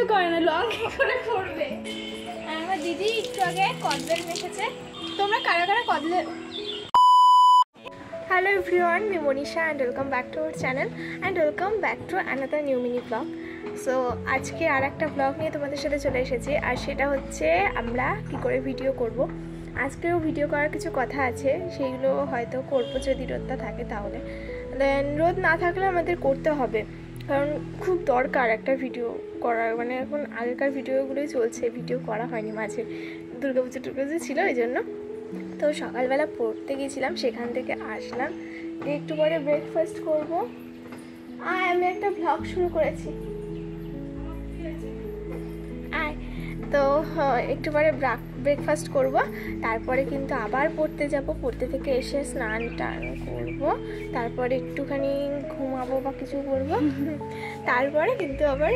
তো করে না, লং কি করে করবে। আমার দিদি একটু আগে কদবেল মেখেছে। তোমরা কারা কারা কদবেল। Hello everyone, আমি Manisha and welcome back to our channel and welcome back to another new mini vlog. So আজকে আর একটা ব্লগ নিয়ে তোমাদের সাথে চলে এসেছি, আর সেটা হচ্ছে আমরা কি করে ভিডিও করব। আজকেও ভিডিও করার কিছু কথা আছে, সেইগুলো হয়তো করবো যদি রোদটা থাকে তাহলে। দেন রোদ না থাকলে আমাদের করতে হবে, কারণ খুব দরকার একটা ভিডিও করার। মানে এখন আগেকার ভিডিওগুলোই চলছে, ভিডিও করা হয়নি মাঝে, দুর্গাপুজো ছিল এই জন্য। তো সকালবেলা পড়তে গেছিলাম, সেখান থেকে আসলাম, একটু পরে ব্রেকফাস্ট করবো। আর আমি একটা ভ্লগ শুরু করেছি, তো একটু পরে ব্রেকফাস্ট করব, তারপরে কিন্তু আবার পড়তে যাব। পড়তে থেকে এসে স্নান টান করবো, তারপরে একটুখানি ঘুমাবো বা কিছু করবো, তারপরে কিন্তু আবার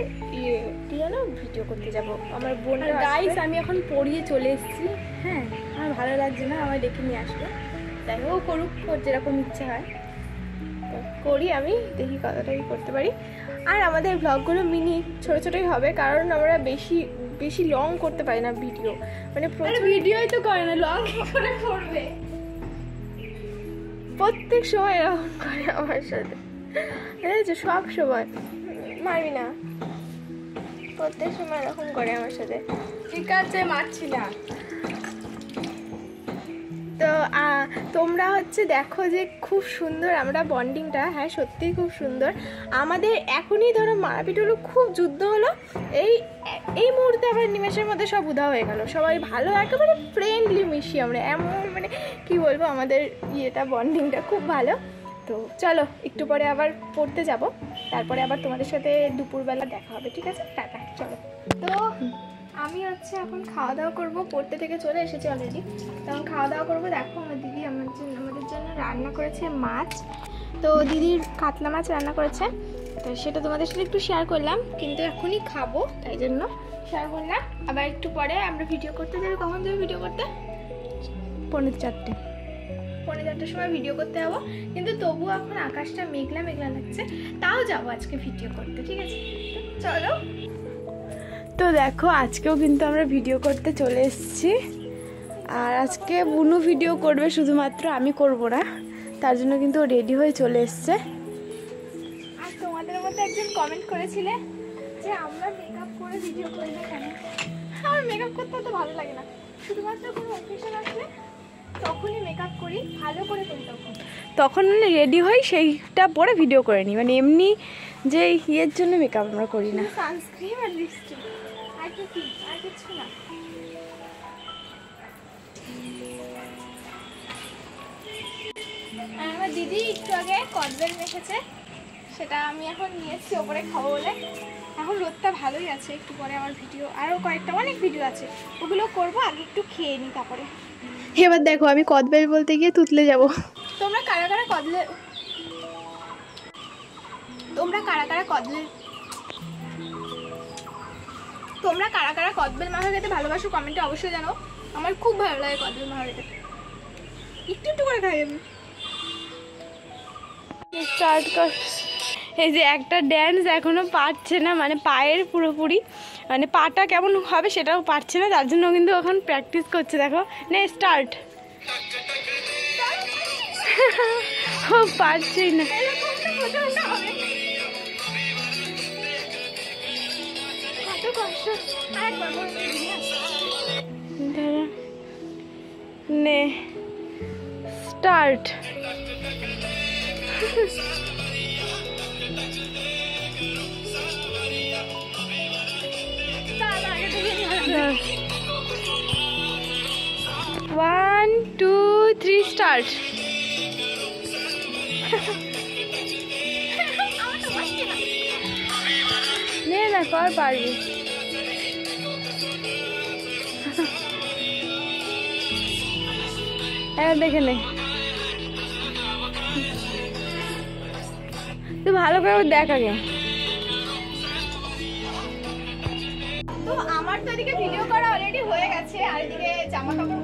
ভিডিও করতে যাব। আমার বোন গাইস, আমি এখন পড়িয়ে চলে এসেছি। হ্যাঁ, আমার ভালো লাগছে না, আমার ডেকে নিয়ে আসবে। যাই হোক, করুক, ওর যেরকম ইচ্ছে হয় করি। আমি দেখি কতটাই করতে পারি। আর আমাদের ব্লগগুলো মিনি ছোটো ছোটোই হবে, কারণ আমরা বেশি লং করতে পারি না ভিডিও। মানে ভিডিওই তো করে না, লং কি করে করবে। প্রত্যেক সময় এরকম করে আমার সাথে, বুঝেছো? সব সময় মারবি না, প্রত্যেক সময় এরকম করে আমার সাথে। ঠিক আছে, মারছি না। তো তোমরা হচ্ছে দেখো যে খুব সুন্দর আমরা বন্ডিংটা। হ্যাঁ, সত্যিই খুব সুন্দর। আমাদের এখনই ধরো মারাপিট হলো, খুব যুদ্ধ হলো, এই মুহূর্তে আবার নিমেষের মধ্যে সব উধাও হয়ে গেল। সবাই ভালো, একেবারে ফ্রেন্ডলি মিশি আমরা, এমন মানে কি বলবো, আমাদের বন্ডিংটা খুব ভালো। তো চলো একটু পরে আবার পড়তে যাব, তারপরে আবার তোমাদের সাথে দুপুরবেলা দেখা হবে, ঠিক আছে? টাটা, চলো। তো আমি হচ্ছে এখন খাওয়া দাওয়া করবো, পড়তে থেকে চলে এসেছি অলরেডি। তখন খাওয়া দাওয়া করবো। দেখো আমার দিদি আমাদের জন্য রান্না করেছে মাছ। তো দিদির কাতলা মাছ রান্না করেছে, তো সেটা তোমাদের সাথে একটু শেয়ার করলাম, কিন্তু এখনই খাবো তাই জন্য শেয়ার করলাম। আবার একটু পরে আমরা ভিডিও করতে যাবো। কখন যাবো ভিডিও করতে? 4:45 সময় ভিডিও করতে যাবো, কিন্তু তবুও এখন আকাশটা মেঘলা মেঘলা লাগছে, তাও যাবো আজকে ভিডিও করতে, ঠিক আছে? চলো। তো দেখো, আজকেও কিন্তু আমরা ভিডিও করতে চলে এসেছি, আর আজকে বুনু ভিডিও করবে শুধুমাত্র, আমি করব না। তার জন্য কিন্তু রেডি হয়ে চলে এসছে। আর তোমাদের মধ্যে একজন কমেন্ট করেছিলে যে আমরা মেকআপ করে ভিডিও করি না কেন। আমার মেকআপ করতে তো ভালো লাগে না, শুধুমাত্র কোনো অকেশন আসলে তখনই মেকআপ করি, ভালো করে করি। তখন মানে রেডি হই, সেইটা পরে ভিডিও করে নিই। মানে এমনি যে ইয়ের জন্য মেকআপ আমরা করি না। সানস্ক্রিন আর লিপস্টিক, আর কিছু না। আমার দিদি একটু আগে কদবেল মেখেছে, সেটা আমি এখন নিয়েছি ওপরে খাবো বলে। এখন রোদটা ভালোই আছে, একটু পরে আমার ভিডিও আরও অনেক ভিডিও আছে, ওগুলো করবো। আগে একটু খেয়ে নিই, তারপরে। এবার দেখো, আমি কদবেল বলতে গিয়ে তুতলে যাব। তোমরা কারা কারা কদবেল মাখা খেতে ভালোবাসো? কমেন্টে অবশ্যই জানো। আমার খুব ভালো লাগে কদবেল মাখা খেতে, একটু করে খাই আমি। স্টার্ট কর। এই যে একটা ড্যান্স এখনো পারছে না, মানে পায়ের পুরোপুরি, মানে পাটা কেমন হবে সেটাও পারছে না, তার জন্য কিন্তু এখন প্র্যাকটিস করছে। দেখো, নে স্টার্ট। ও পারছেই না। নে স্টার্ট। One, 2, 3, start. নে না কর, পারবি। দেখে নে, তুই ভালো করে দেখ আগে। তো আমার তো এদিকে ভিডিও করা অলরেডি হয়ে গেছে, আর এদিকে জামা কাপড়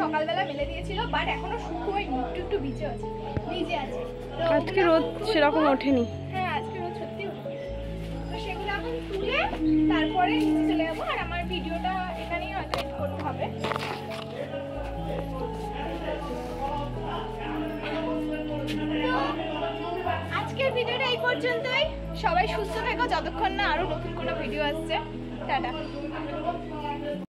সকালবেলা মেলে দিয়েছিল, বাট এখনো শুকোয়নি, একটু ভিজে আছে। আজকে রোদ সেরকম ওঠেনি। হ্যাঁ, আজকে রোদ সত্যি ওঠেনি। তো সেগুলো এখন তুলে তারপরে নিচে চলে যাবো, আর আমার ভিডিওটা এখানেই হয়তো এড করতে হবে। আজকের ভিডিওটা এই পর্যন্তই। সবাই সুস্থ থেকো যতক্ষণ না আরো নতুন কোনো ভিডিও আসছে। টাটা।